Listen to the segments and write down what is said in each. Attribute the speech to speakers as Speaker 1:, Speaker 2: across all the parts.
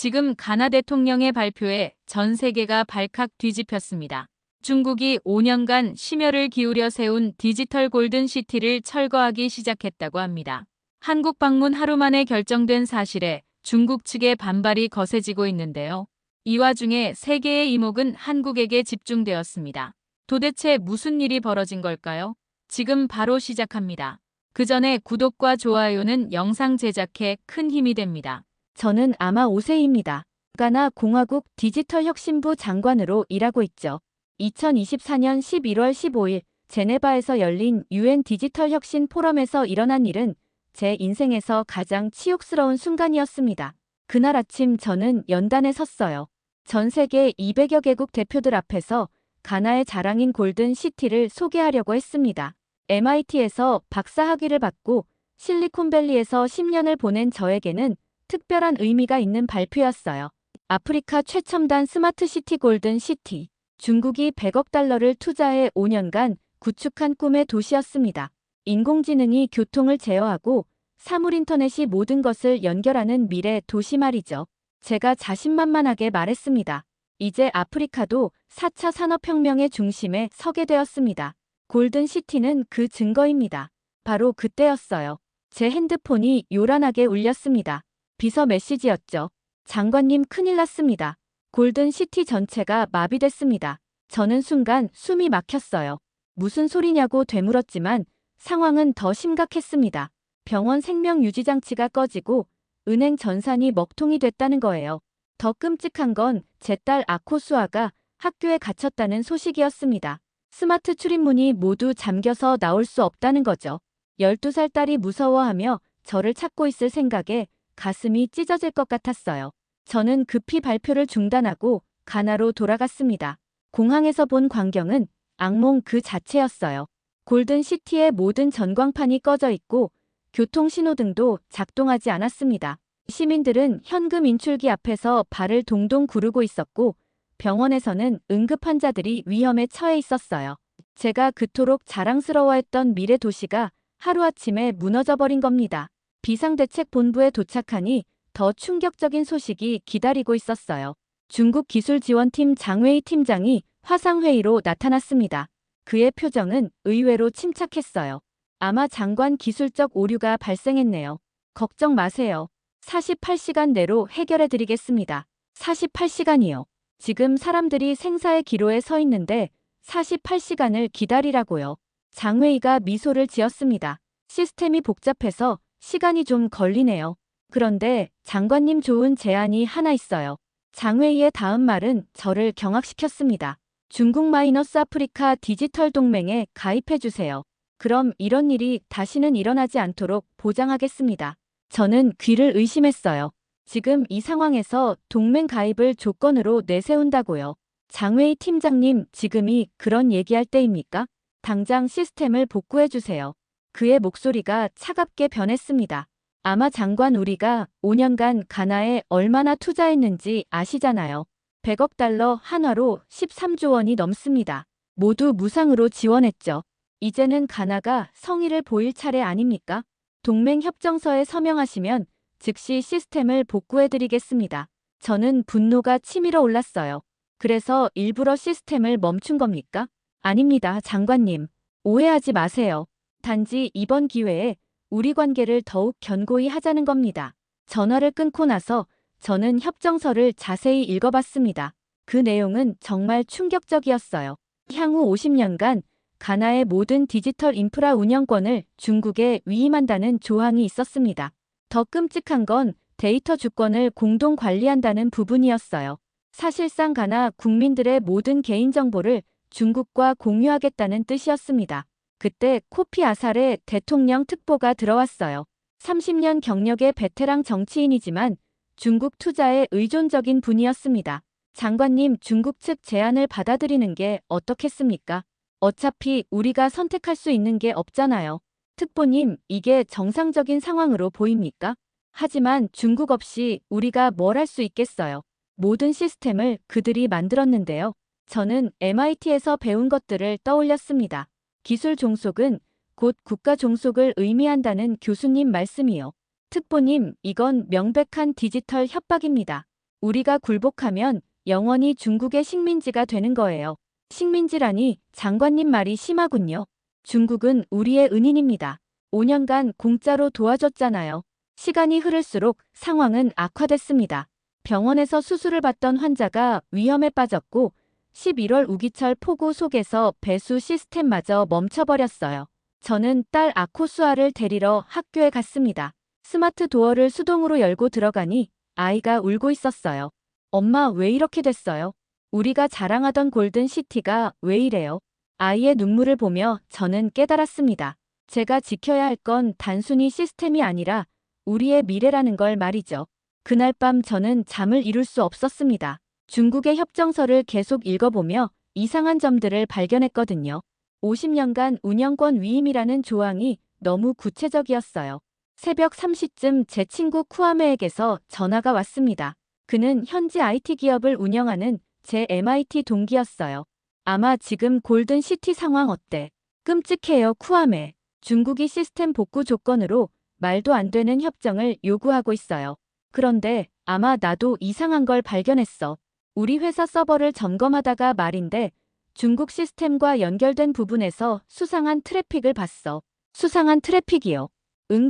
Speaker 1: 지금 가나 대통령의 발표에 전 세계가 발칵 뒤집혔습니다. 중국이 5년간 심혈을 기울여 세운 디지털 골든시티를 철거하기 시작했다고 합니다. 한국 방문 하루 만에 결정된 사실에 중국 측의 반발이 거세지고 있는데요. 이 와중에 세계의 이목은 한국에게 집중되었습니다. 도대체 무슨 일이 벌어진 걸까요? 지금 바로 시작합니다. 그 전에 구독과 좋아요는 영상 제작에 큰 힘이 됩니다.
Speaker 2: 저는 아마 5세입니다. 가나 공화국 디지털혁신부 장관으로 일하고 있죠. 2024년 11월 15일 제네바에서 열린 UN 디지털혁신 포럼에서 일어난 일은 제 인생에서 가장 치욕스러운 순간이었습니다. 그날 아침 저는 연단에 섰어요. 전 세계 200여 개국 대표들 앞에서 가나의 자랑인 골든시티를 소개하려고 했습니다. MIT에서 박사학위를 받고 실리콘밸리에서 10년을 보낸 저에게는 특별한 의미가 있는 발표였어요. 아프리카 최첨단 스마트시티 골든시티. 중국이 100억 달러를 투자해 5년간 구축한 꿈의 도시였습니다. 인공지능이 교통을 제어하고 사물인터넷이 모든 것을 연결하는 미래 도시 말이죠. 제가 자신만만하게 말했습니다. 이제 아프리카도 4차 산업혁명의 중심에 서게 되었습니다. 골든시티는 그 증거입니다. 바로 그때였어요. 제 핸드폰이 요란하게 울렸습니다. 비서 메시지였죠. 장관님 큰일 났습니다. 골든시티 전체가 마비됐습니다. 저는 순간 숨이 막혔어요. 무슨 소리냐고 되물었지만 상황은 더 심각했습니다. 병원 생명유지장치가 꺼지고 은행 전산이 먹통이 됐다는 거예요. 더 끔찍한 건 제 딸 아코수아가 학교에 갇혔다는 소식이었습니다. 스마트 출입문이 모두 잠겨서 나올 수 없다는 거죠. 12살 딸이 무서워하며 저를 찾고 있을 생각에 가슴이 찢어질 것 같았어요. 저는 급히 발표를 중단하고 가나로 돌아갔습니다. 공항에서 본 광경은 악몽 그 자체였어요. 골든시티의 모든 전광판이 꺼져 있고 교통신호등도 작동하지 않았습니다. 시민들은 현금 인출기 앞에서 발을 동동 구르고 있었고 병원에서는 응급 환자들이 위험에 처해 있었어요. 제가 그토록 자랑스러워했던 미래 도시가 하루아침에 무너져버린 겁니다. 비상대책본부에 도착하니 더 충격적인 소식이 기다리고 있었어요. 중국 기술지원팀 장웨이 팀장이 화상회의로 나타났습니다. 그의 표정은 의외로 침착했어요. 아마 장관 기술적 오류가 발생했네요. 걱정 마세요. 48시간 내로 해결해드리겠습니다. 48시간이요. 지금 사람들이 생사의 기로에 서 있는데 48시간을 기다리라고요. 장웨이가 미소를 지었습니다. 시스템이 복잡해서 시간이 좀 걸리네요. 그런데 장관님 좋은 제안이 하나 있어요. 장웨이의 다음 말은 저를 경악시켰습니다. 중국 마이너스 아프리카 디지털 동맹에 가입해주세요. 그럼 이런 일이 다시는 일어나지 않도록 보장하겠습니다. 저는 귀를 의심했어요. 지금 이 상황에서 동맹 가입을 조건으로 내세운다고요. 장웨이 팀장님, 지금이 그런 얘기할 때입니까? 당장 시스템을 복구해주세요. 그의 목소리가 차갑게 변했습니다. 아마 장관 우리가 5년간 가나에 얼마나 투자했는지 아시잖아요. 100억 달러 한화로 13조 원이 넘습니다. 모두 무상으로 지원했죠. 이제는 가나가 성의를 보일 차례 아닙니까? 동맹 협정서에 서명하시면 즉시 시스템을 복구해드리겠습니다. 저는 분노가 치밀어 올랐어요. 그래서 일부러 시스템을 멈춘 겁니까? 아닙니다, 장관님. 오해하지 마세요. 단지 이번 기회에 우리 관계를 더욱 견고히 하자는 겁니다. 전화를 끊고 나서 저는 협정서를 자세히 읽어봤습니다. 그 내용은 정말 충격적이었어요. 향후 50년간 가나의 모든 디지털 인프라 운영권을 중국에 위임한다는 조항이 있었습니다. 더 끔찍한 건 데이터 주권을 공동 관리한다는 부분이었어요. 사실상 가나 국민들의 모든 개인정보를 중국과 공유하겠다는 뜻이었습니다. 그때 코피 아살의 대통령 특보가 들어왔어요. 30년 경력의 베테랑 정치인이지만 중국 투자에 의존적인 분이었습니다. 장관님, 중국 측 제안을 받아들이는 게 어떻겠습니까? 어차피 우리가 선택할 수 있는 게 없잖아요. 특보님, 이게 정상적인 상황으로 보입니까? 하지만 중국 없이 우리가 뭘 할 수 있겠어요. 모든 시스템을 그들이 만들었는데요. 저는 MIT에서 배운 것들을 떠올렸습니다. 기술 종속은 곧 국가 종속을 의미한다는 교수님 말씀이요. 특보님, 이건 명백한 디지털 협박입니다. 우리가 굴복하면 영원히 중국의 식민지가 되는 거예요. 식민지라니 장관님 말이 심하군요. 중국은 우리의 은인입니다. 5년간 공짜로 도와줬잖아요. 시간이 흐를수록 상황은 악화됐습니다. 병원에서 수술을 받던 환자가 위험에 빠졌고 11월 우기철 폭우 속에서 배수 시스템마저 멈춰버렸어요. 저는 딸 아코수아를 데리러 학교에 갔습니다. 스마트 도어를 수동으로 열고 들어가니 아이가 울고 있었어요. 엄마, 왜 이렇게 됐어요? 우리가 자랑하던 골든 시티가 왜 이래요? 아이의 눈물을 보며 저는 깨달았습니다. 제가 지켜야 할 건 단순히 시스템이 아니라 우리의 미래라는 걸 말이죠. 그날 밤 저는 잠을 이룰 수 없었습니다. 중국의 협정서를 계속 읽어보며 이상한 점들을 발견했거든요. 50년간 운영권 위임이라는 조항이 너무 구체적이었어요. 새벽 3시쯤 제 친구 쿠아메에게서 전화가 왔습니다. 그는 현지 IT 기업을 운영하는 제 MIT 동기였어요. 아마 지금 골든시티 상황 어때? 끔찍해요, 쿠아메. 중국이 시스템 복구 조건으로 말도 안 되는 협정을 요구하고 있어요. 그런데 아마 나도 이상한 걸 발견했어. 우리 회사 서버를 점검하다가 말인데 중국 시스템과 연결된 부분에서 수상한 트래픽을 봤어. 수상한 트래픽이요.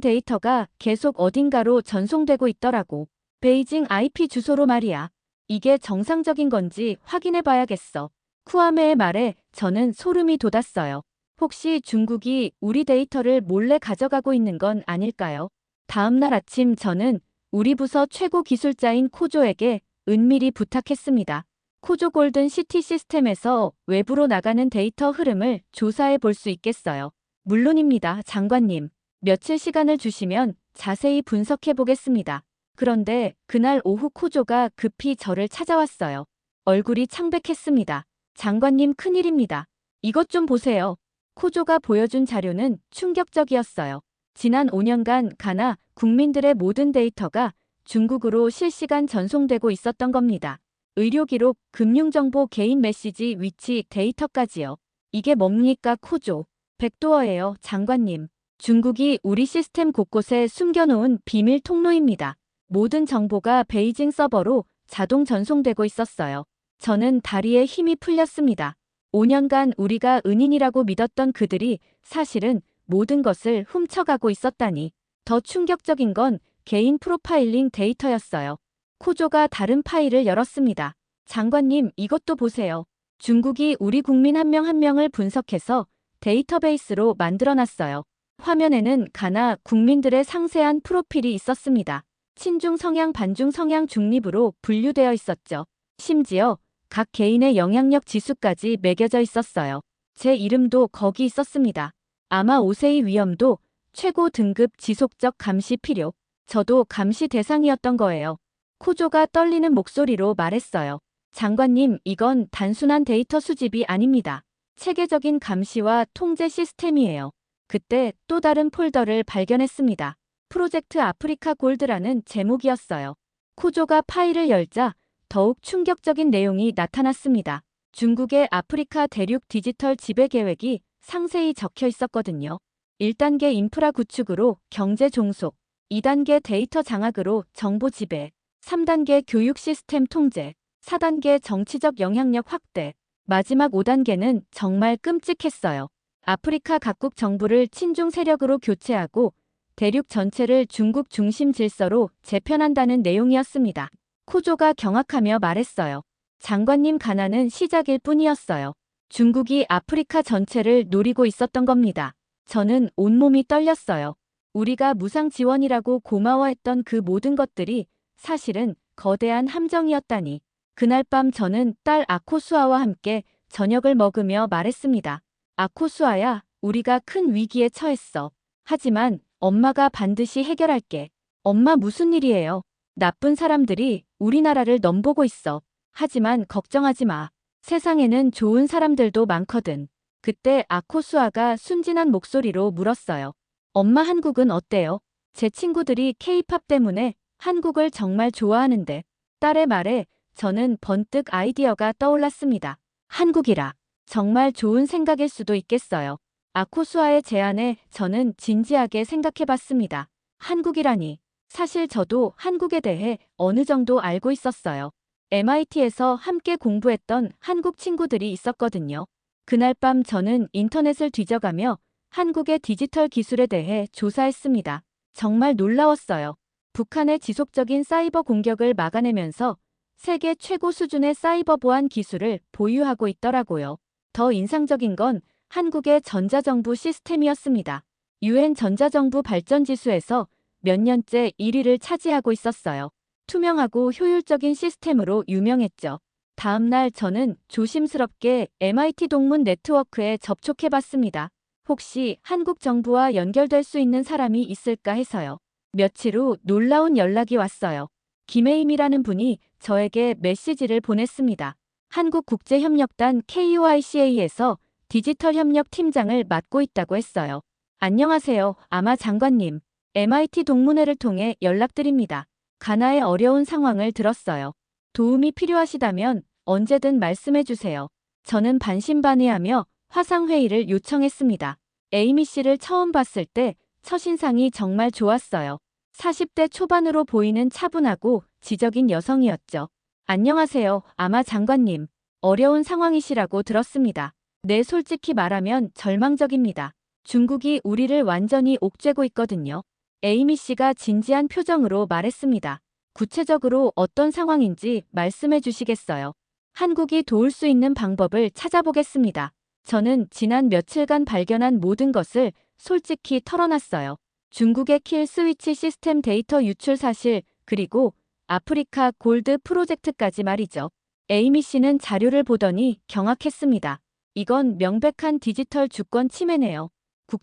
Speaker 2: 데이터가 계속 어딘가로 전송되고 있더라고. 베이징 IP 주소로 말이야. 이게 정상적인 건지 확인해 봐야겠어. 쿠아메의 말에 저는 소름이 돋았어요. 혹시 중국이 우리 데이터를 몰래 가져가고 있는 건 아닐까요? 다음 날 아침 저는 우리 부서 최고 기술자인 코조에게 은밀히 부탁했습니다. 코조 골든 시티 시스템에서 외부로 나가는 데이터 흐름을 조사해 볼 수 있겠어요. 물론입니다, 장관님. 며칠 시간을 주시면 자세히 분석해 보겠습니다. 그런데 그날 오후 코조가 급히 저를 찾아왔어요. 얼굴이 창백했습니다. 장관님, 큰일입니다. 이것 좀 보세요. 코조가 보여준 자료는 충격적이었어요. 지난 5년간 가나 국민들의 모든 데이터가 중국으로 실시간 전송되고 있었던 겁니다. 의료기록, 금융정보, 개인 메시지, 위치, 데이터까지요. 이게 뭡니까, 코조? 백도어예요, 장관님. 중국이 우리 시스템 곳곳에 숨겨놓은 비밀 통로입니다. 모든 정보가 베이징 서버로 자동 전송되고 있었어요. 저는 다리에 힘이 풀렸습니다. 5년간 우리가 은인이라고 믿었던 그들이 사실은 모든 것을 훔쳐가고 있었다니. 더 충격적인 건 개인 프로파일링 데이터였어요. 코조가 다른 파일을 열었습니다. 장관님, 이것도 보세요. 중국이 우리 국민 한 명 한 명을 분석해서 데이터베이스로 만들어놨어요. 화면에는 가나 국민들의 상세한 프로필이 있었습니다. 친중 성향, 반중 성향, 중립으로 분류되어 있었죠. 심지어 각 개인의 영향력 지수까지 매겨져 있었어요. 제 이름도 거기 있었습니다. 아마 5세의 위험도 최고 등급 지속적 감시 필요. 저도 감시 대상이었던 거예요. 코조가 떨리는 목소리로 말했어요. 장관님, 이건 단순한 데이터 수집이 아닙니다. 체계적인 감시와 통제 시스템이에요. 그때 또 다른 폴더를 발견했습니다. 프로젝트 아프리카 골드라는 제목이었어요. 코조가 파일을 열자 더욱 충격적인 내용이 나타났습니다. 중국의 아프리카 대륙 디지털 지배 계획이 상세히 적혀 있었거든요. 1단계 인프라 구축으로 경제 종속, 2단계 데이터 장악으로 정보 지배, 3단계 교육 시스템 통제, 4단계 정치적 영향력 확대, 마지막 5단계는 정말 끔찍했어요. 아프리카 각국 정부를 친중 세력으로 교체하고 대륙 전체를 중국 중심 질서로 재편한다는 내용이었습니다. 코조가 경악하며 말했어요. 장관님, 가나는 시작일 뿐이었어요. 중국이 아프리카 전체를 노리고 있었던 겁니다. 저는 온몸이 떨렸어요. 우리가 무상 지원이라고 고마워했던 그 모든 것들이 사실은 거대한 함정이었다니. 그날 밤 저는 딸 아코수아와 함께 저녁을 먹으며 말했습니다. 아코수아야, 우리가 큰 위기에 처했어. 하지만 엄마가 반드시 해결할게. 엄마, 무슨 일이에요? 나쁜 사람들이 우리나라를 넘보고 있어. 하지만 걱정하지 마. 세상에는 좋은 사람들도 많거든. 그때 아코수아가 순진한 목소리로 물었어요. 엄마, 한국은 어때요? 제 친구들이 K-팝 때문에 한국을 정말 좋아하는데. 딸의 말에 저는 번뜩 아이디어가 떠올랐습니다. 한국이라. 정말 좋은 생각일 수도 있겠어요. 아코수아의 제안에 저는 진지하게 생각해봤습니다. 한국이라니. 사실 저도 한국에 대해 어느 정도 알고 있었어요. MIT에서 함께 공부했던 한국 친구들이 있었거든요. 그날 밤 저는 인터넷을 뒤져가며 한국의 디지털 기술에 대해 조사했습니다. 정말 놀라웠어요. 북한의 지속적인 사이버 공격을 막아내면서 세계 최고 수준의 사이버 보안 기술을 보유하고 있더라고요. 더 인상적인 건 한국의 전자정부 시스템이었습니다. UN 전자정부 발전 지수에서 몇 년째 1위를 차지하고 있었어요. 투명하고 효율적인 시스템으로 유명했죠. 다음 날 저는 조심스럽게 MIT 동문 네트워크에 접촉해봤습니다. 혹시 한국 정부와 연결될 수 있는 사람이 있을까 해서요. 며칠 후 놀라운 연락이 왔어요. 김혜임이라는 분이 저에게 메시지를 보냈습니다. 한국국제협력단 KOICA에서 디지털 협력 팀장을 맡고 있다고 했어요. 안녕하세요, 아마 장관님. MIT 동문회를 통해 연락드립니다. 가나의 어려운 상황을 들었어요. 도움이 필요하시다면 언제든 말씀해 주세요. 저는 반신반의하며 화상회의를 요청했습니다. 에이미 씨를 처음 봤을 때 첫인상이 정말 좋았어요. 40대 초반으로 보이는 차분하고 지적인 여성이었죠. 안녕하세요, 아마 장관님. 어려운 상황이시라고 들었습니다. 네, 솔직히 말하면 절망적입니다. 중국이 우리를 완전히 옥죄고 있거든요. 에이미 씨가 진지한 표정으로 말했습니다. 구체적으로 어떤 상황인지 말씀해 주시겠어요? 한국이 도울 수 있는 방법을 찾아보겠습니다. 저는 지난 며칠간 발견한 모든 것을 솔직히 털어놨어요. 중국의 킬 스위치 시스템 데이터 유출 사실, 그리고 아프리카 골드 프로젝트까지 말이죠. 에이미 씨는 자료를 보더니 경악했습니다. 이건 명백한 디지털 주권 침해네요.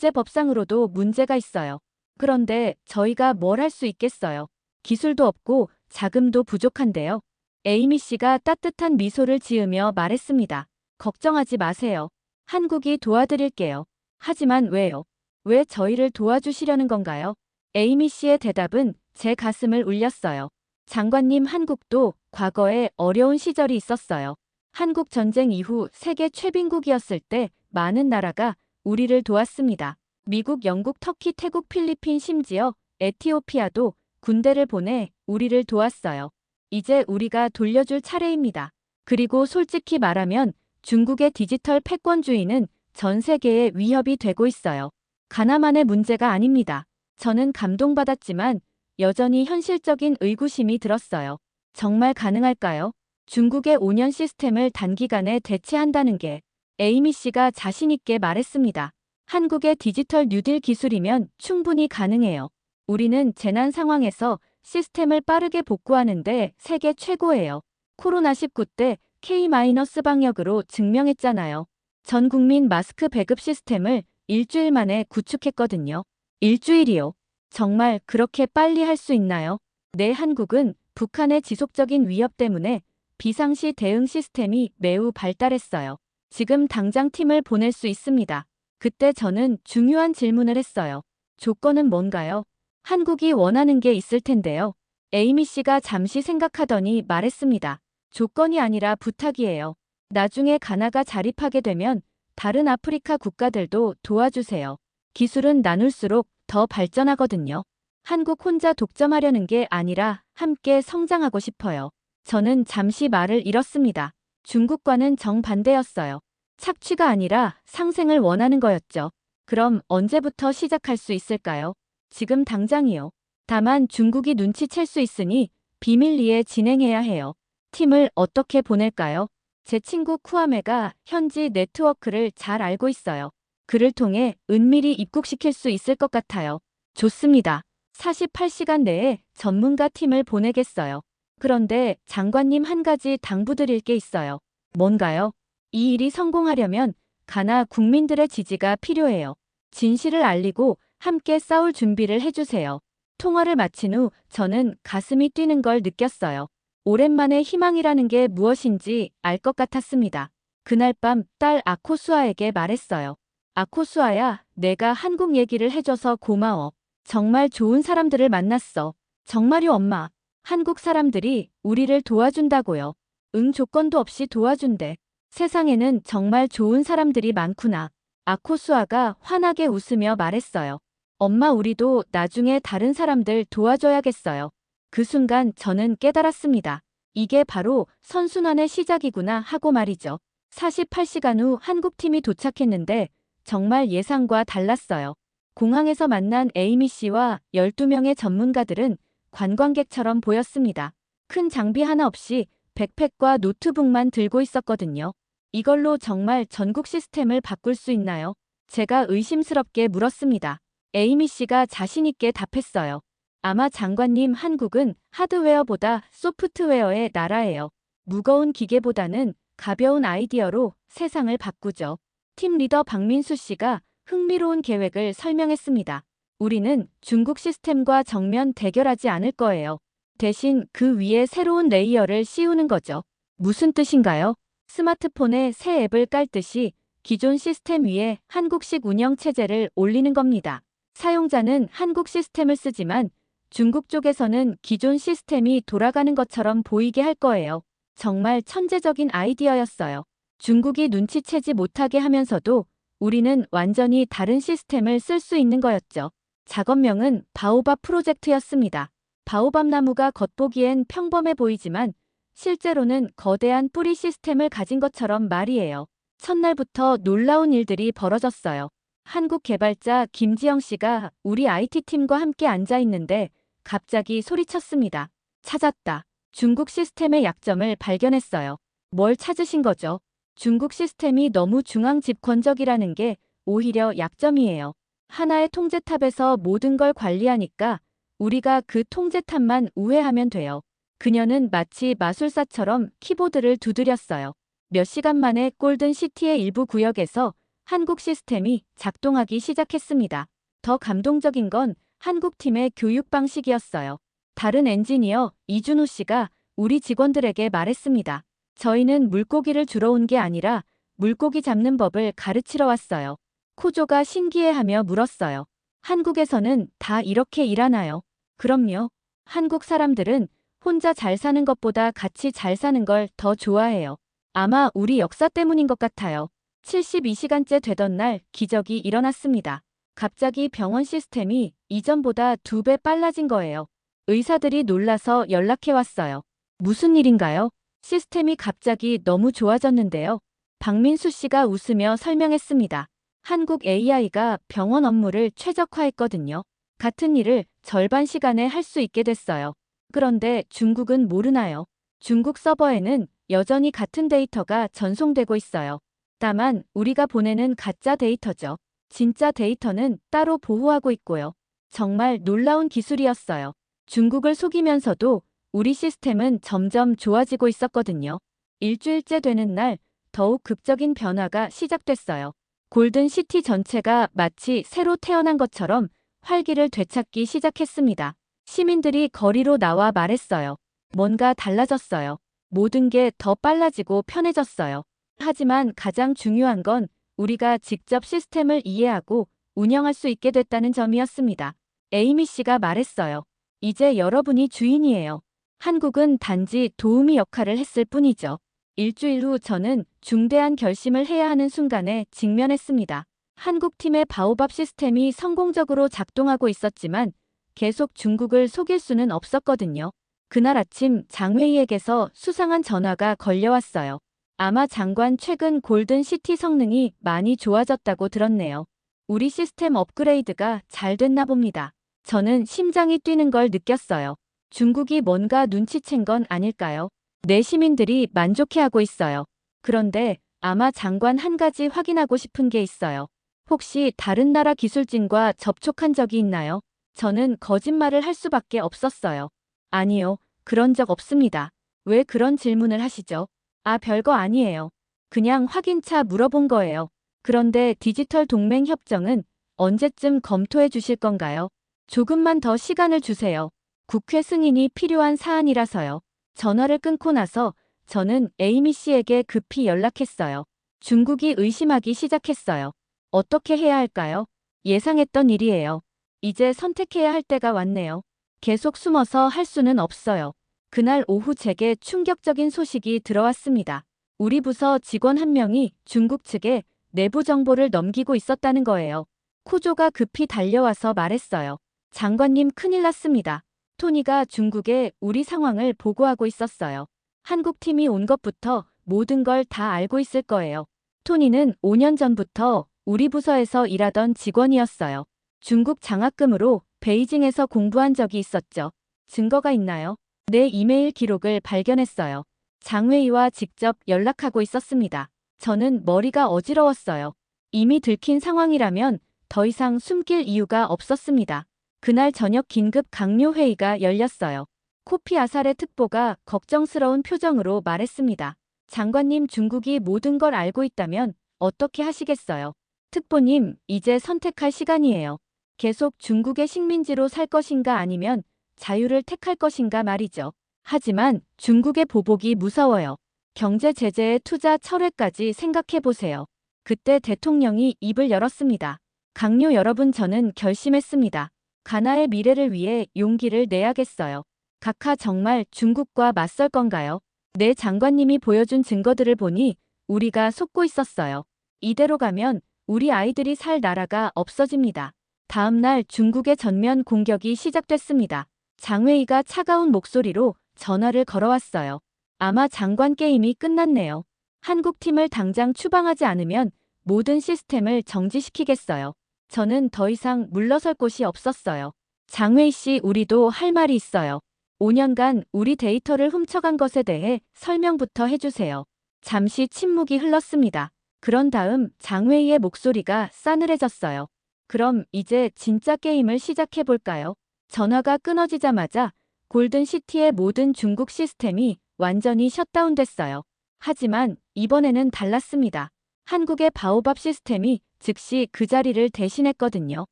Speaker 2: 국제법상으로도 문제가 있어요. 그런데 저희가 뭘 할 수 있겠어요? 기술도 없고 자금도 부족한데요. 에이미 씨가 따뜻한 미소를 지으며 말했습니다. 걱정하지 마세요. 한국이 도와드릴게요. 하지만 왜요? 왜 저희를 도와주시려는 건가요? 에이미 씨의 대답은 제 가슴을 울렸어요. 장관님, 한국도 과거에 어려운 시절이 있었어요. 한국 전쟁 이후 세계 최빈국이었을 때 많은 나라가 우리를 도왔습니다. 미국, 영국, 터키, 태국, 필리핀, 심지어 에티오피아도 군대를 보내 우리를 도왔어요. 이제 우리가 돌려줄 차례입니다. 그리고 솔직히 말하면 중국의 디지털 패권주의는 전 세계에 위협이 되고 있어요. 가나만의 문제가 아닙니다. 저는 감동받았지만 여전히 현실적인 의구심이 들었어요. 정말 가능할까요? 중국의 5년 시스템을 단기간에 대체한다는 게. 에이미 씨가 자신있게 말했습니다. 한국의 디지털 뉴딜 기술이면 충분히 가능해요. 우리는 재난 상황에서 시스템을 빠르게 복구하는데 세계 최고예요. 코로나19 때 K-방역으로 증명했잖아요. 전 국민 마스크 배급 시스템을 일주일 만에 구축했거든요. 일주일이요. 정말 그렇게 빨리 할 수 있나요? 네, 한국은 북한의 지속적인 위협 때문에 비상시 대응 시스템이 매우 발달했어요. 지금 당장 팀을 보낼 수 있습니다. 그때 저는 중요한 질문을 했어요. 조건은 뭔가요? 한국이 원하는 게 있을 텐데요. 에이미 씨가 잠시 생각하더니 말했습니다. 조건이 아니라 부탁이에요. 나중에 가나가 자립하게 되면 다른 아프리카 국가들도 도와주세요. 기술은 나눌수록 더 발전하거든요. 한국 혼자 독점하려는 게 아니라 함께 성장하고 싶어요. 저는 잠시 말을 잃었습니다. 중국과는 정반대였어요. 착취가 아니라 상생을 원하는 거였죠. 그럼 언제부터 시작할 수 있을까요? 지금 당장이요. 다만 중국이 눈치챌 수 있으니 비밀리에 진행해야 해요. 팀을 어떻게 보낼까요? 제 친구 쿠아메가 현지 네트워크를 잘 알고 있어요. 그를 통해 은밀히 입국시킬 수 있을 것 같아요. 좋습니다. 48시간 내에 전문가 팀을 보내겠어요. 그런데 장관님, 한 가지 당부드릴 게 있어요. 뭔가요? 이 일이 성공하려면 가나 국민들의 지지가 필요해요. 진실을 알리고 함께 싸울 준비를 해주세요. 통화를 마친 후 저는 가슴이 뛰는 걸 느꼈어요. 오랜만에 희망이라는 게 무엇인지 알 것 같았습니다. 그날 밤 딸 아코수아에게 말했어요. 아코수아야, 내가 한국 얘기를 해줘서 고마워. 정말 좋은 사람들을 만났어. 정말요, 엄마. 한국 사람들이 우리를 도와준다고요. 응, 조건도 없이 도와준대. 세상에는 정말 좋은 사람들이 많구나. 아코수아가 환하게 웃으며 말했어요. 엄마, 우리도 나중에 다른 사람들 도와줘야겠어요. 그 순간 저는 깨달았습니다. 이게 바로 선순환의 시작이구나 하고 말이죠. 48시간 후 한국팀이 도착했는데 정말 예상과 달랐어요. 공항에서 만난 에이미 씨와 12명의 전문가들은 관광객처럼 보였습니다. 큰 장비 하나 없이 백팩과 노트북만 들고 있었거든요. 이걸로 정말 전국 시스템을 바꿀 수 있나요? 제가 의심스럽게 물었습니다. 에이미 씨가 자신있게 답했어요. 아마 장관님, 한국은 하드웨어보다 소프트웨어의 나라예요. 무거운 기계보다는 가벼운 아이디어로 세상을 바꾸죠. 팀 리더 박민수 씨가 흥미로운 계획을 설명했습니다. 우리는 중국 시스템과 정면 대결하지 않을 거예요. 대신 그 위에 새로운 레이어를 씌우는 거죠. 무슨 뜻인가요? 스마트폰에 새 앱을 깔듯이 기존 시스템 위에 한국식 운영 체제를 올리는 겁니다. 사용자는 한국 시스템을 쓰지만 중국 쪽에서는 기존 시스템이 돌아가는 것처럼 보이게 할 거예요. 정말 천재적인 아이디어였어요. 중국이 눈치채지 못하게 하면서도 우리는 완전히 다른 시스템을 쓸 수 있는 거였죠. 작업명은 바오밥 프로젝트였습니다. 바오밥 나무가 겉보기엔 평범해 보이지만 실제로는 거대한 뿌리 시스템을 가진 것처럼 말이에요. 첫날부터 놀라운 일들이 벌어졌어요. 한국 개발자 김지영 씨가 우리 IT팀과 함께 앉아 있는데 갑자기 소리쳤습니다. 찾았다. 중국 시스템의 약점을 발견했어요. 뭘 찾으신 거죠? 중국 시스템이 너무 중앙 집권적이라는 게 오히려 약점이에요. 하나의 통제탑에서 모든 걸 관리하니까 우리가 그 통제탑만 우회하면 돼요. 그녀는 마치 마술사처럼 키보드를 두드렸어요. 몇 시간 만에 골든시티의 일부 구역에서 한국 시스템이 작동하기 시작했습니다. 더 감동적인 건 한국팀의 교육 방식이었어요. 다른 엔지니어 이준호 씨가 우리 직원들에게 말했습니다. 저희는 물고기를 주러 온 게 아니라 물고기 잡는 법을 가르치러 왔어요. 코조가 신기해하며 물었어요. 한국에서는 다 이렇게 일하나요? 그럼요. 한국 사람들은 혼자 잘 사는 것보다 같이 잘 사는 걸 더 좋아해요. 아마 우리 역사 때문인 것 같아요. 72시간째 되던 날 기적이 일어났습니다. 갑자기 병원 시스템이 이전보다 2배 빨라진 거예요. 의사들이 놀라서 연락해왔어요. 무슨 일인가요? 시스템이 갑자기 너무 좋아졌는데요. 박민수 씨가 웃으며 설명했습니다. 한국 AI가 병원 업무를 최적화했거든요. 같은 일을 절반 시간에 할 수 있게 됐어요. 그런데 중국은 모르나요? 중국 서버에는 여전히 같은 데이터가 전송되고 있어요. 다만 우리가 보내는 가짜 데이터죠. 진짜 데이터는 따로 보호하고 있고요. 정말 놀라운 기술이었어요. 중국을 속이면서도 우리 시스템은 점점 좋아지고 있었거든요. 일주일째 되는 날 더욱 극적인 변화가 시작됐어요. 골든시티 전체가 마치 새로 태어난 것처럼 활기를 되찾기 시작했습니다. 시민들이 거리로 나와 말했어요. 뭔가 달라졌어요. 모든 게 더 빨라지고 편해졌어요. 하지만 가장 중요한 건 우리가 직접 시스템을 이해하고 운영할 수 있게 됐다는 점이었습니다. 에이미 씨가 말했어요. 이제 여러분이 주인이에요. 한국은 단지 도우미 역할을 했을 뿐이죠. 일주일 후 저는 중대한 결심을 해야 하는 순간에 직면했습니다. 한국팀의 바오밥 시스템이 성공적으로 작동하고 있었지만 계속 중국을 속일 수는 없었거든요. 그날 아침 장회의에게서 수상한 전화가 걸려왔어요. 아마 장관, 최근 골든시티 성능이 많이 좋아졌다고 들었네요. 우리 시스템 업그레이드가 잘 됐나 봅니다. 저는 심장이 뛰는 걸 느꼈어요. 중국이 뭔가 눈치챈 건 아닐까요? 내 시민들이 만족해하고 있어요. 그런데 아마 장관, 한 가지 확인하고 싶은 게 있어요. 혹시 다른 나라 기술진과 접촉한 적이 있나요? 저는 거짓말을 할 수밖에 없었어요. 아니요, 그런 적 없습니다. 왜 그런 질문을 하시죠? 아, 별거 아니에요. 그냥 확인차 물어본 거예요. 그런데 디지털 동맹 협정은 언제쯤 검토해 주실 건가요? 조금만 더 시간을 주세요. 국회 승인이 필요한 사안이라서요. 전화를 끊고 나서 저는 에이미 씨에게 급히 연락했어요. 중국이 의심하기 시작했어요. 어떻게 해야 할까요? 예상했던 일이에요. 이제 선택해야 할 때가 왔네요. 계속 숨어서 할 수는 없어요. 그날 오후 제게 충격적인 소식이 들어왔습니다. 우리 부서 직원 한 명이 중국 측에 내부 정보를 넘기고 있었다는 거예요. 코조가 급히 달려와서 말했어요. 장관님 큰일 났습니다. 토니가 중국에 우리 상황을 보고하고 있었어요. 한국팀이 온 것부터 모든 걸 다 알고 있을 거예요. 토니는 5년 전부터 우리 부서에서 일하던 직원이었어요. 중국 장학금으로 베이징에서 공부한 적이 있었죠. 증거가 있나요? 내 이메일 기록을 발견했어요. 장웨이와 직접 연락하고 있었습니다. 저는 머리가 어지러웠어요. 이미 들킨 상황이라면 더 이상 숨길 이유가 없었습니다. 그날 저녁 긴급 강요 회의가 열렸어요. 코피 아사레 특보가 걱정스러운 표정으로 말했습니다. 장관님, 중국이 모든 걸 알고 있다면 어떻게 하시겠어요? 특보님, 이제 선택할 시간이에요. 계속 중국의 식민지로 살 것인가 아니면 자유를 택할 것인가 말이죠. 하지만 중국의 보복이 무서워요. 경제 제재의 투자 철회까지 생각해 보세요. 그때 대통령이 입을 열었습니다. 강요 여러분, 저는 결심했습니다. 가나의 미래를 위해 용기를 내야겠어요. 각하, 정말 중국과 맞설 건가요? 네, 장관님이 보여준 증거들을 보니 우리가 속고 있었어요. 이대로 가면 우리 아이들이 살 나라가 없어집니다. 다음 날 중국의 전면 공격이 시작됐습니다. 장웨이가 차가운 목소리로 전화를 걸어왔어요. 아마 장관, 게임이 끝났네요. 한국팀을 당장 추방하지 않으면 모든 시스템을 정지시키겠어요. 저는 더 이상 물러설 곳이 없었어요. 장웨이 씨, 우리도 할 말이 있어요. 5년간 우리 데이터를 훔쳐간 것에 대해 설명부터 해주세요. 잠시 침묵이 흘렀습니다. 그런 다음 장웨이의 목소리가 싸늘해졌어요. 그럼 이제 진짜 게임을 시작해볼까요? 전화가 끊어지자마자 골든시티의 모든 중국 시스템이 완전히 셧다운됐어요. 하지만 이번에는 달랐습니다. 한국의 바오밥 시스템이 즉시 그 자리를 대신했거든요.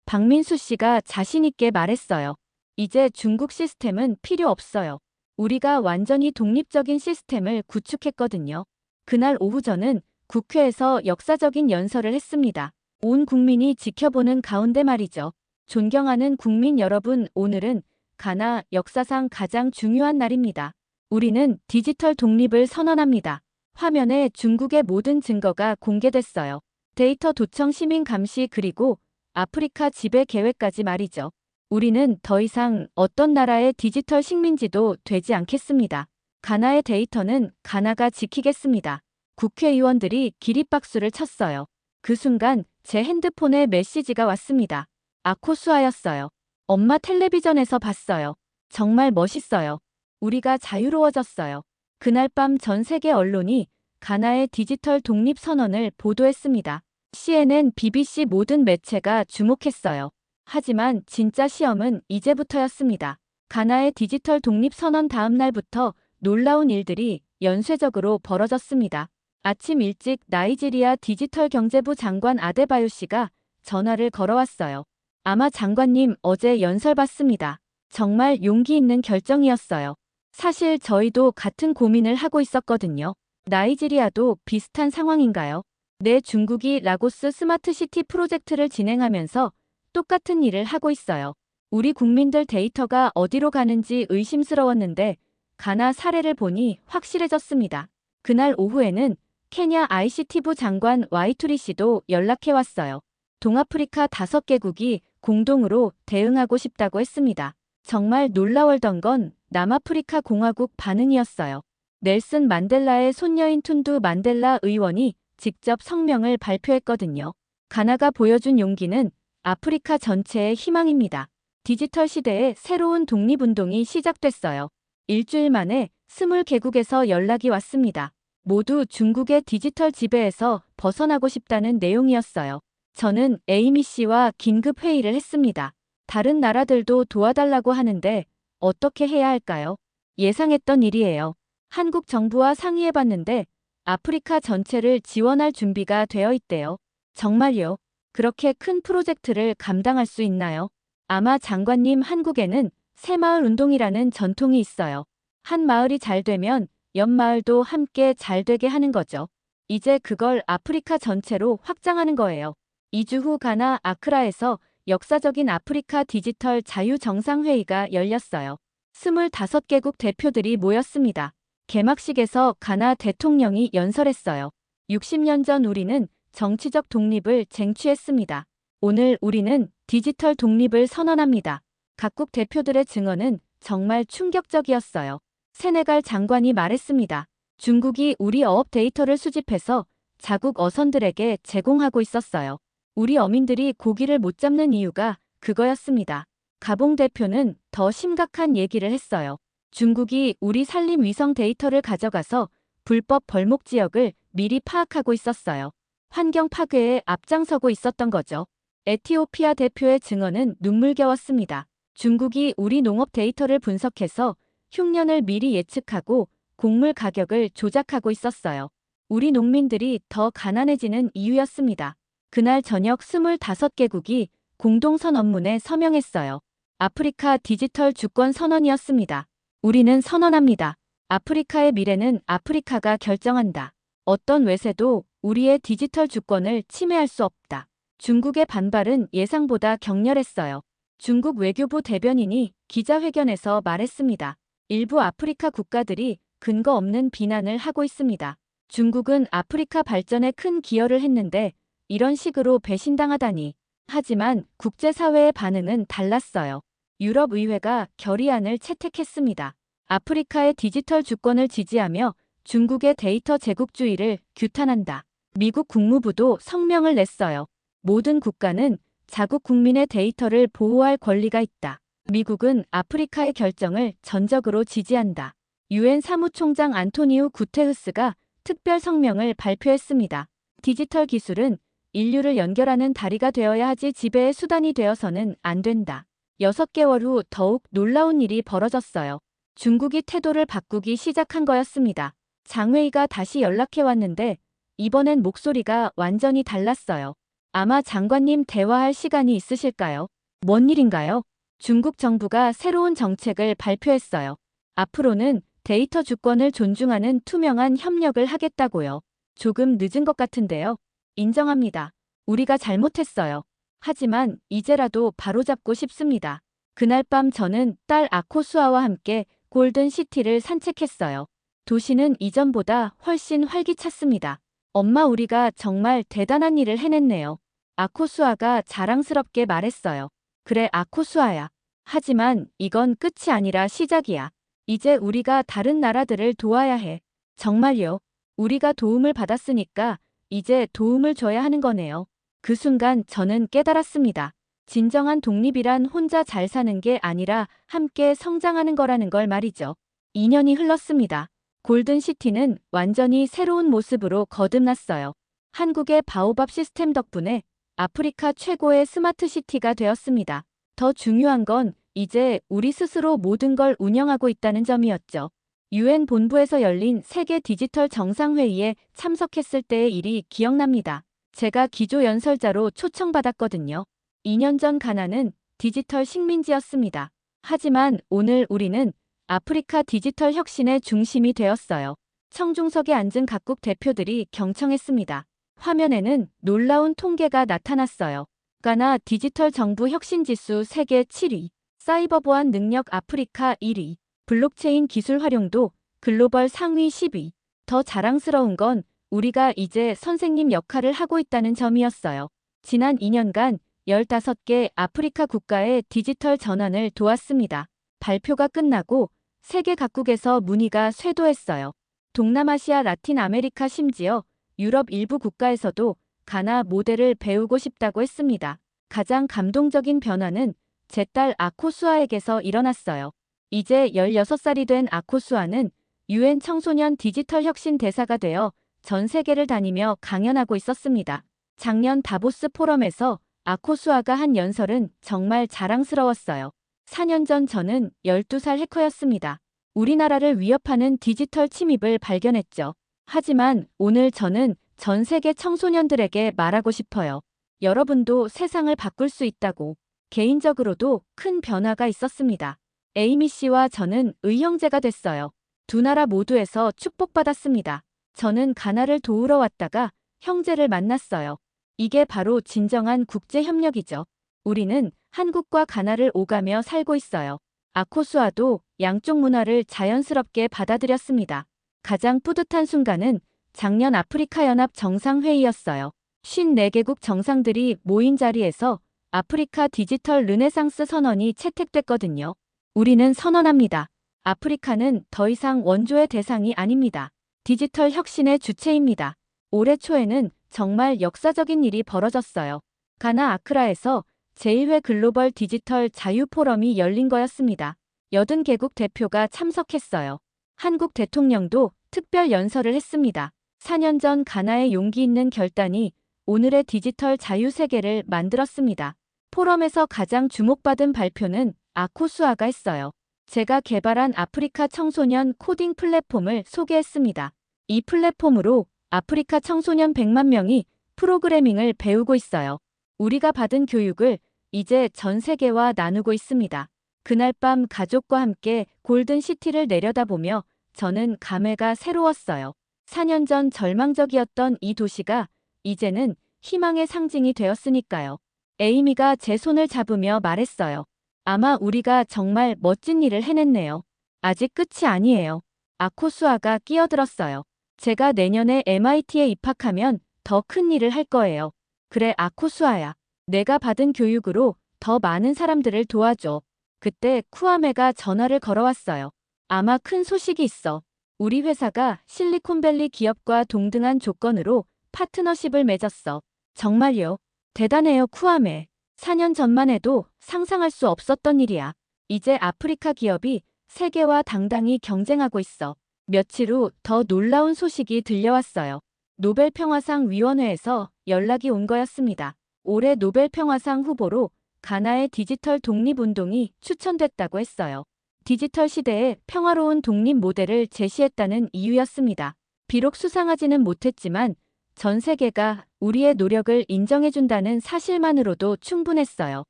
Speaker 2: 박민수 씨가 자신있게 말했어요. 이제 중국 시스템은 필요 없어요. 우리가 완전히 독립적인 시스템을 구축했거든요. 그날 오후 저는 국회에서 역사적인 연설을 했습니다. 온 국민이 지켜보는 가운데 말이죠. 존경하는 국민 여러분, 오늘은 가나 역사상 가장 중요한 날입니다. 우리는 디지털 독립을 선언합니다. 화면에 중국의 모든 증거가 공개됐어요. 데이터 도청, 시민 감시, 그리고 아프리카 지배 계획까지 말이죠. 우리는 더 이상 어떤 나라의 디지털 식민지도 되지 않겠습니다. 가나의 데이터는 가나가 지키겠습니다. 국회의원들이 기립박수를 쳤어요. 그 순간 제 핸드폰에 메시지가 왔습니다. 아코수아였어요. 엄마, 텔레비전에서 봤어요. 정말 멋있어요. 우리가 자유로워졌어요. 그날 밤 전 세계 언론이 가나의 디지털 독립 선언을 보도했습니다. CNN, BBC 모든 매체가 주목했어요. 하지만 진짜 시험은 이제부터였습니다. 가나의 디지털 독립 선언 다음 날부터 놀라운 일들이 연쇄적으로 벌어졌습니다. 아침 일찍 나이지리아 디지털 경제부 장관 아데바요 씨가 전화를 걸어왔어요. 아마 장관님, 어제 연설 봤습니다. 정말 용기 있는 결정이었어요. 사실 저희도 같은 고민을 하고 있었거든요. 나이지리아도 비슷한 상황인가요? 네, 중국이 라고스 스마트시티 프로젝트를 진행하면서 똑같은 일을 하고 있어요. 우리 국민들 데이터가 어디로 가는지 의심스러웠는데 가나 사례를 보니 확실해졌습니다. 그날 오후에는 케냐 ICT부 장관 와이투리 씨도 연락해왔어요. 동아프리카 5개국이 공동으로 대응하고 싶다고 했습니다. 정말 놀라웠던 건 남아프리카 공화국 반응이었어요. 넬슨 만델라의 손녀인 툰두 만델라 의원이 직접 성명을 발표했거든요. 가나가 보여준 용기는 아프리카 전체의 희망입니다. 디지털 시대의 새로운 독립운동이 시작됐어요. 일주일 만에 20개국에서 연락이 왔습니다. 모두 중국의 디지털 지배에서 벗어나고 싶다는 내용이었어요. 저는 에이미 씨와 긴급 회의를 했습니다. 다른 나라들도 도와달라고 하는데 어떻게 해야 할까요? 예상했던 일이에요. 한국 정부와 상의해봤는데 아프리카 전체를 지원할 준비가 되어 있대요. 정말요? 그렇게 큰 프로젝트를 감당할 수 있나요? 아마 장관님, 한국에는 새마을 운동이라는 전통이 있어요. 한 마을이 잘 되면 옆 마을도 함께 잘 되게 하는 거죠. 이제 그걸 아프리카 전체로 확장하는 거예요. 2주 후 가나 아크라에서 역사적인 아프리카 디지털 자유정상회의가 열렸어요. 25개국 대표들이 모였습니다. 개막식에서 가나 대통령이 연설했어요. 60년 전 우리는 정치적 독립을 쟁취했습니다. 오늘 우리는 디지털 독립을 선언합니다. 각국 대표들의 증언은 정말 충격적이었어요. 세네갈 장관이 말했습니다. 중국이 우리 어업 데이터를 수집해서 자국 어선들에게 제공하고 있었어요. 우리 어민들이 고기를 못 잡는 이유가 그거였습니다. 가봉 대표는 더 심각한 얘기를 했어요. 중국이 우리 산림 위성 데이터를 가져가서 불법 벌목 지역을 미리 파악하고 있었어요. 환경 파괴에 앞장서고 있었던 거죠. 에티오피아 대표의 증언은 눈물겨웠습니다. 중국이 우리 농업 데이터를 분석해서 흉년을 미리 예측하고 곡물 가격을 조작하고 있었어요. 우리 농민들이 더 가난해지는 이유였습니다. 그날 저녁 25개국이 공동선언문에 서명했어요. 아프리카 디지털 주권 선언이었습니다. 우리는 선언합니다. 아프리카의 미래는 아프리카가 결정한다. 어떤 외세도 우리의 디지털 주권을 침해할 수 없다. 중국의 반발은 예상보다 격렬했어요. 중국 외교부 대변인이 기자회견에서 말했습니다. 일부 아프리카 국가들이 근거 없는 비난을 하고 있습니다. 중국은 아프리카 발전에 큰 기여를 했는데 이런 식으로 배신당하다니. 하지만 국제사회의 반응은 달랐어요. 유럽의회가 결의안을 채택했습니다. 아프리카의 디지털 주권을 지지하며 중국의 데이터 제국주의를 규탄한다. 미국 국무부도 성명을 냈어요. 모든 국가는 자국 국민의 데이터를 보호할 권리가 있다. 미국은 아프리카의 결정을 전적으로 지지한다. 유엔 사무총장 안토니우 구테흐스가 특별 성명을 발표했습니다. 디지털 기술은 인류를 연결하는 다리가 되어야 하지 지배의 수단이 되어서는 안 된다. 6개월 후 더욱 놀라운 일이 벌어졌어요. 중국이 태도를 바꾸기 시작한 거였습니다. 장웨이가 다시 연락해왔는데 이번엔 목소리가 완전히 달랐어요. 아마 장관님 대화할 시간이 있으실까요? 뭔 일인가요? 중국 정부가 새로운 정책을 발표했어요. 앞으로는 데이터 주권을 존중하는 투명한 협력을 하겠다고요. 조금 늦은 것 같은데요. 인정합니다. 우리가 잘못했어요. 하지만 이제라도 바로잡고 싶습니다. 그날 밤 저는 딸 아코수아와 함께 골든시티를 산책했어요. 도시는 이전보다 훨씬 활기찼습니다. 엄마, 우리가 정말 대단한 일을 해냈네요. 아코수아가 자랑스럽게 말했어요. 그래, 아코수아야. 하지만 이건 끝이 아니라 시작이야. 이제 우리가 다른 나라들을 도와야 해. 정말요. 우리가 도움을 받았으니까 이제 도움을 줘야 하는 거네요. 그 순간 저는 깨달았습니다. 진정한 독립이란 혼자 잘 사는 게 아니라 함께 성장하는 거라는 걸 말이죠. 2년이 흘렀습니다. 골든시티는 완전히 새로운 모습으로 거듭났어요. 한국의 바오밥 시스템 덕분에 아프리카 최고의 스마트시티가 되었습니다. 더 중요한 건 이제 우리 스스로 모든 걸 운영하고 있다는 점이었죠. 유엔 본부에서 열린 세계 디지털 정상회의에 참석했을 때의 일이 기억납니다. 제가 기조연설자로 초청받았거든요. 2년 전 가나는 디지털 식민지였습니다. 하지만 오늘 우리는 아프리카 디지털 혁신의 중심이 되었어요. 청중석에 앉은 각국 대표들이 경청했습니다. 화면에는 놀라운 통계가 나타났어요. 가나 디지털 정부 혁신 지수 세계 7위, 사이버 보안 능력 아프리카 1위, 블록체인 기술 활용도 글로벌 상위 10위. 더 자랑스러운 건 우리가 이제 선생님 역할을 하고 있다는 점이었어요. 지난 2년간 15개 아프리카 국가의 디지털 전환을 도왔습니다. 발표가 끝나고 세계 각국에서 문의가 쇄도했어요. 동남아시아, 라틴 아메리카, 심지어 유럽 일부 국가에서도 가나 모델을 배우고 싶다고 했습니다. 가장 감동적인 변화는 제 딸 아코수아에게서 일어났어요. 이제 16살이 된 아코수아는 유엔 청소년 디지털 혁신 대사가 되어 전 세계를 다니며 강연하고 있었습니다. 작년 다보스 포럼에서 아코수아가 한 연설은 정말 자랑스러웠어요. 4년 전 저는 12살 해커였습니다. 우리나라를 위협하는 디지털 침입을 발견했죠. 하지만 오늘 저는 전 세계 청소년들에게 말하고 싶어요. 여러분도 세상을 바꿀 수 있다고. 개인적으로도 큰 변화가 있었습니다. 에이미 씨와 저는 의형제가 됐어요. 두 나라 모두에서 축복받았습니다. 저는 가나를 도우러 왔다가 형제를 만났어요. 이게 바로 진정한 국제협력이죠. 우리는 한국과 가나를 오가며 살고 있어요. 아코수아도 양쪽 문화를 자연스럽게 받아들였습니다. 가장 뿌듯한 순간은 작년 아프리카 연합 정상회의였어요. 54개국 정상들이 모인 자리에서 아프리카 디지털 르네상스 선언이 채택됐거든요. 우리는 선언합니다. 아프리카는 더 이상 원조의 대상이 아닙니다. 디지털 혁신의 주체입니다. 올해 초에는 정말 역사적인 일이 벌어졌어요. 가나 아크라에서 제1회 글로벌 디지털 자유 포럼이 열린 거였습니다. 80개국 대표가 참석했어요. 한국 대통령도 특별 연설을 했습니다. 4년 전 가나의 용기 있는 결단이 오늘의 디지털 자유 세계를 만들었습니다. 포럼에서 가장 주목받은 발표는 아코수아가 했어요. 제가 개발한 아프리카 청소년 코딩 플랫폼을 소개했습니다. 이 플랫폼으로 아프리카 청소년 100만 명이 프로그래밍을 배우고 있어요. 우리가 받은 교육을 이제 전 세계와 나누고 있습니다. 그날 밤 가족과 함께 골든시티를 내려다보며 저는 감회가 새로웠어요. 4년 전 절망적이었던 이 도시가 이제는 희망의 상징이 되었으니까요. 에이미가 제 손을 잡으며 말했어요. 아마 우리가 정말 멋진 일을 해냈네요. 아직 끝이 아니에요. 아코수아가 끼어들었어요. 제가 내년에 MIT에 입학하면 더 큰 일을 할 거예요. 그래 아코수아야. 내가 받은 교육으로 더 많은 사람들을 도와줘. 그때 쿠아메가 전화를 걸어왔어요. 아마 큰 소식이 있어. 우리 회사가 실리콘밸리 기업과 동등한 조건으로 파트너십을 맺었어. 정말요? 대단해요 쿠아메. 4년 전만 해도 상상할 수 없었던 일이야. 이제 아프리카 기업이 세계와 당당히 경쟁하고 있어. 며칠 후 더 놀라운 소식이 들려왔어요. 노벨평화상 위원회에서 연락이 온 거였습니다. 올해 노벨평화상 후보로 가나의 디지털 독립운동이 추천됐다고 했어요. 디지털 시대의 평화로운 독립 모델을 제시했다는 이유였습니다. 비록 수상하지는 못했지만 전 세계가 우리의 노력을 인정해준다는 사실만으로도 충분했어요.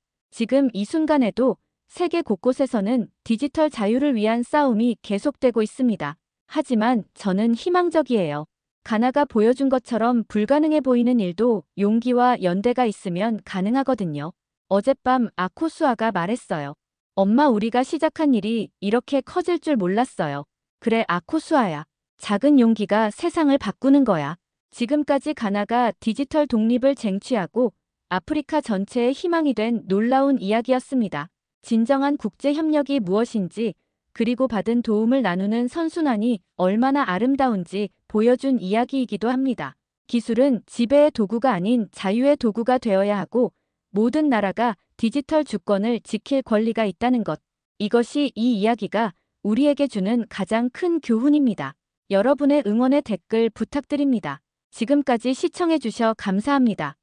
Speaker 2: 지금 이 순간에도 세계 곳곳에서는 디지털 자유를 위한 싸움이 계속되고 있습니다. 하지만 저는 희망적이에요. 가나가 보여준 것처럼 불가능해 보이는 일도 용기와 연대가 있으면 가능하거든요. 어젯밤 아코수아가 말했어요. 엄마 우리가 시작한 일이 이렇게 커질 줄 몰랐어요. 그래 아코수아야. 작은 용기가 세상을 바꾸는 거야. 지금까지 가나가 디지털 독립을 쟁취하고 아프리카 전체의 희망이 된 놀라운 이야기였습니다. 진정한 국제협력이 무엇인지 그리고 받은 도움을 나누는 선순환이 얼마나 아름다운지 보여준 이야기이기도 합니다. 기술은 지배의 도구가 아닌 자유의 도구가 되어야 하고 모든 나라가 디지털 주권을 지킬 권리가 있다는 것. 이것이 이 이야기가 우리에게 주는 가장 큰 교훈입니다. 여러분의 응원의 댓글 부탁드립니다. 지금까지 시청해주셔 감사합니다.